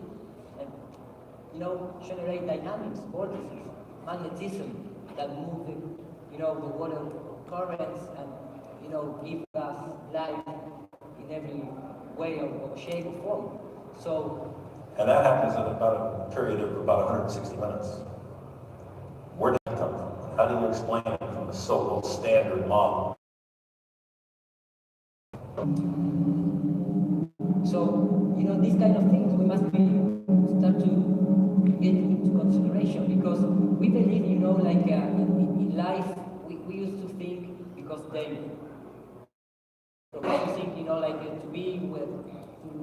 And, you know, generate dynamics, vortices, magnetism that move the, you know, the water currents and, you know, give us life in every way or shape or form. So, and that happens in about a period of about 160 minutes. Where did that come from? How do you explain it from the so-called standard model? So, you know, these kind of things we must start to get into consideration, because we believe, you know, like in life, we used to think, because they think, you know, like to be with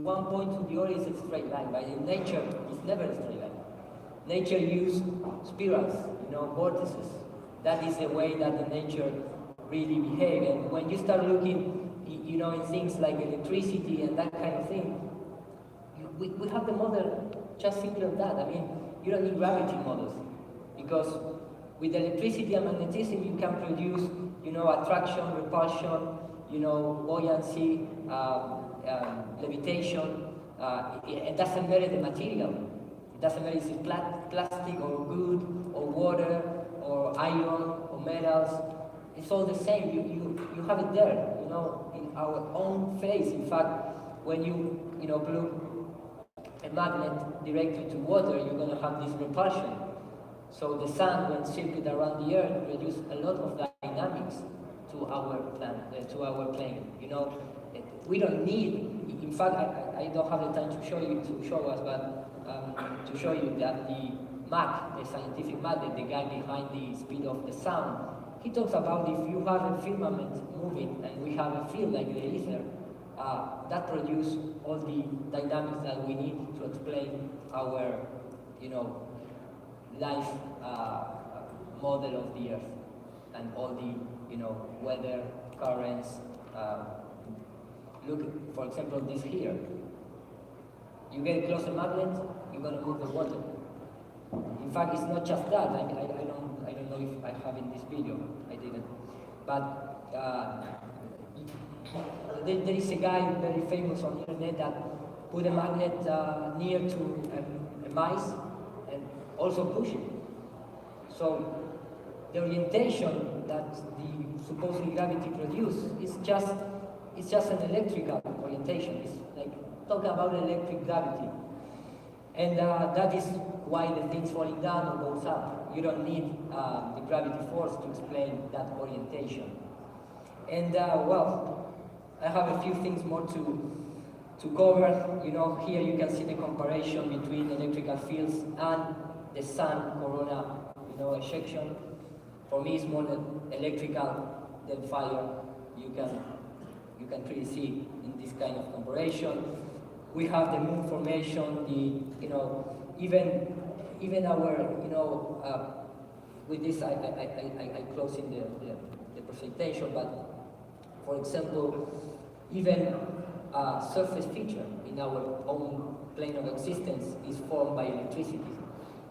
one point to the other is a straight line, but in nature, it's never a straight line. Nature uses spirals, you know, vortices. That is the way that the nature really behaves. And when you start looking, you know, in things like electricity and that kind of thing, we have the model just simply of that. I mean, you don't need gravity models, because with electricity and magnetism, you can produce, you know, attraction, repulsion, you know, buoyancy, levitation. It doesn't matter the material. It doesn't matter if it's plastic or wood or water or iron or metals. It's all the same. You have it there, you know, in our own face. In fact, when you know, plug a magnet directly to water, you're going to have this repulsion. So the sun, when circuit around the Earth, produces a lot of dynamics to our planet, to our plane. You know, we don't need. In fact, I don't have the time to show us, but to show you that the Mach, the scientific method, the guy behind the speed of the sound, he talks about if you have a firmament moving and we have a field like the ether, that produce all the dynamics that we need to explain our, life model of the Earth and all the, weather, currents. Look, for example, this here. You get close to a magnet, you're going to move the water. In fact, it's not just that. I don't know if I have in this video. I didn't. But there is a guy very famous on the internet that put a magnet near to a mice and also push it. So the orientation that the supposedly gravity produces is just an electrical orientation. It's like talk about electric gravity, and that is why the thing's falling down or goes up. You don't need the gravity force to explain that orientation. And well, I have a few things more to cover. Here you can see the comparison between electrical fields and the sun corona, ejection. For me, it's more electrical than fire. You can clearly see in this kind of comparison. We have the moon formation, even our, with this I close in the presentation, but for example, even surface feature in our own plane of existence is formed by electricity.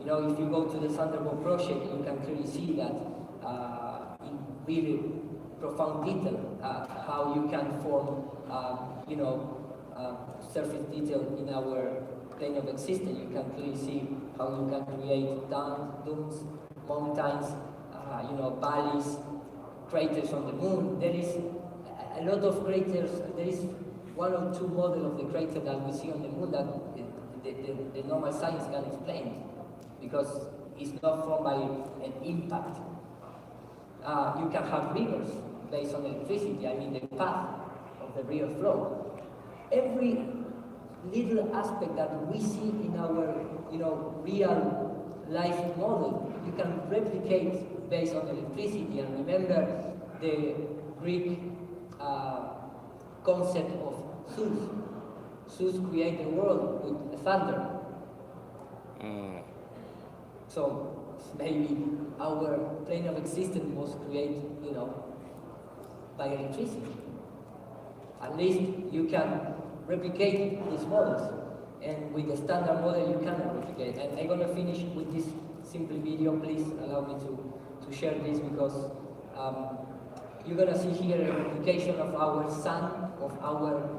If you go to the Thunderbolt project, you can clearly see that in really profound detail how you can form, surface detail in our plane of existence. You can clearly see how you can create dunes, mountains, valleys, craters on the moon. There is a lot of craters. There is one or two models of the crater that we see on the moon that the normal science can explain, because it's not formed by an impact. You can have rivers based on electricity, the path of the river flow. Every little aspect that we see in our, real life model, you can replicate based on electricity. And remember the Greek concept of Zeus. Zeus created the world with thunder. So maybe our plane of existence was created, by electricity. At least you can replicate these models, and with the standard model you cannot replicate. And I'm going to finish with this simple video. Please allow me to share this, because you're going to see here a replication of our sun, of our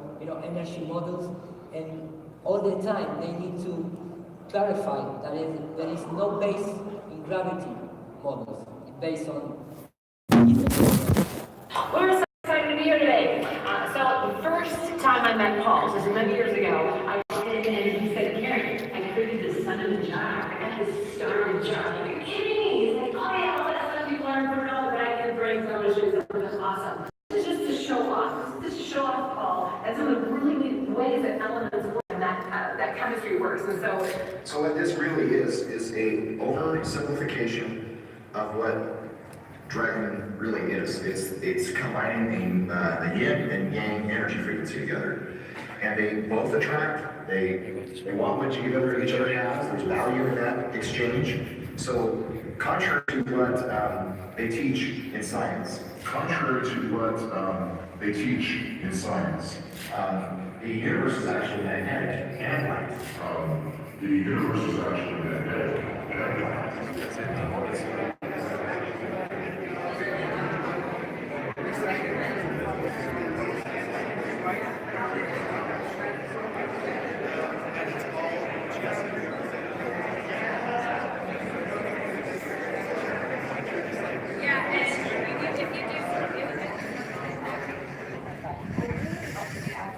energy models, and all the time they need to clarify that there is no base in gravity models. It's based on. We're so excited to be here today. So the first time I met Paul, this was many years ago, I walked in and he said, Karen, I created the sun in the jar. I got this star in the jar. I'm like, are you kidding me? He's like, oh yeah, all that stuff you learned from it all the back in your brain, so I'm going to show you something that's awesome. This is just to show off. This is to show off Paul and some of the really neat ways that elements work and that chemistry works. And so what this really is a oversimplification of what Dragon really is. It's combining the yin and yang energy frequency together, and they both attract. They want what each other has. There's value in that exchange. So contrary to what they teach in science, the universe is actually magnetic and light.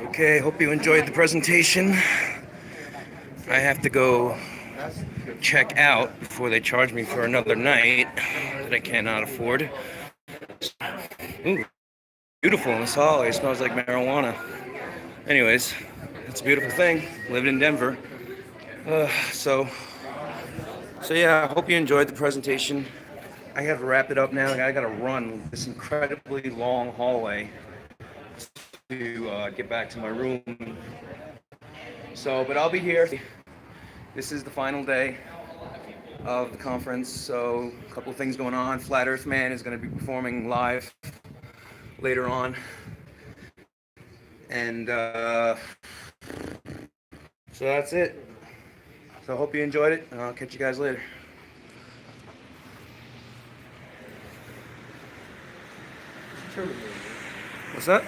Okay, hope you enjoyed the presentation. I have to go check out before they charge me for another night that I cannot afford. Ooh, beautiful in this hallway. It smells like marijuana. Anyways, it's a beautiful thing. Living in Denver. So yeah, I hope you enjoyed the presentation. I have to wrap it up now. I gotta run this incredibly long hallway. to get back to my room. So, but I'll be here. This is the final day of the conference, so a couple of things going on. Flat Earth Man is going to be performing live later on. And so that's it. So I hope you enjoyed it, and I'll catch you guys later. What's that?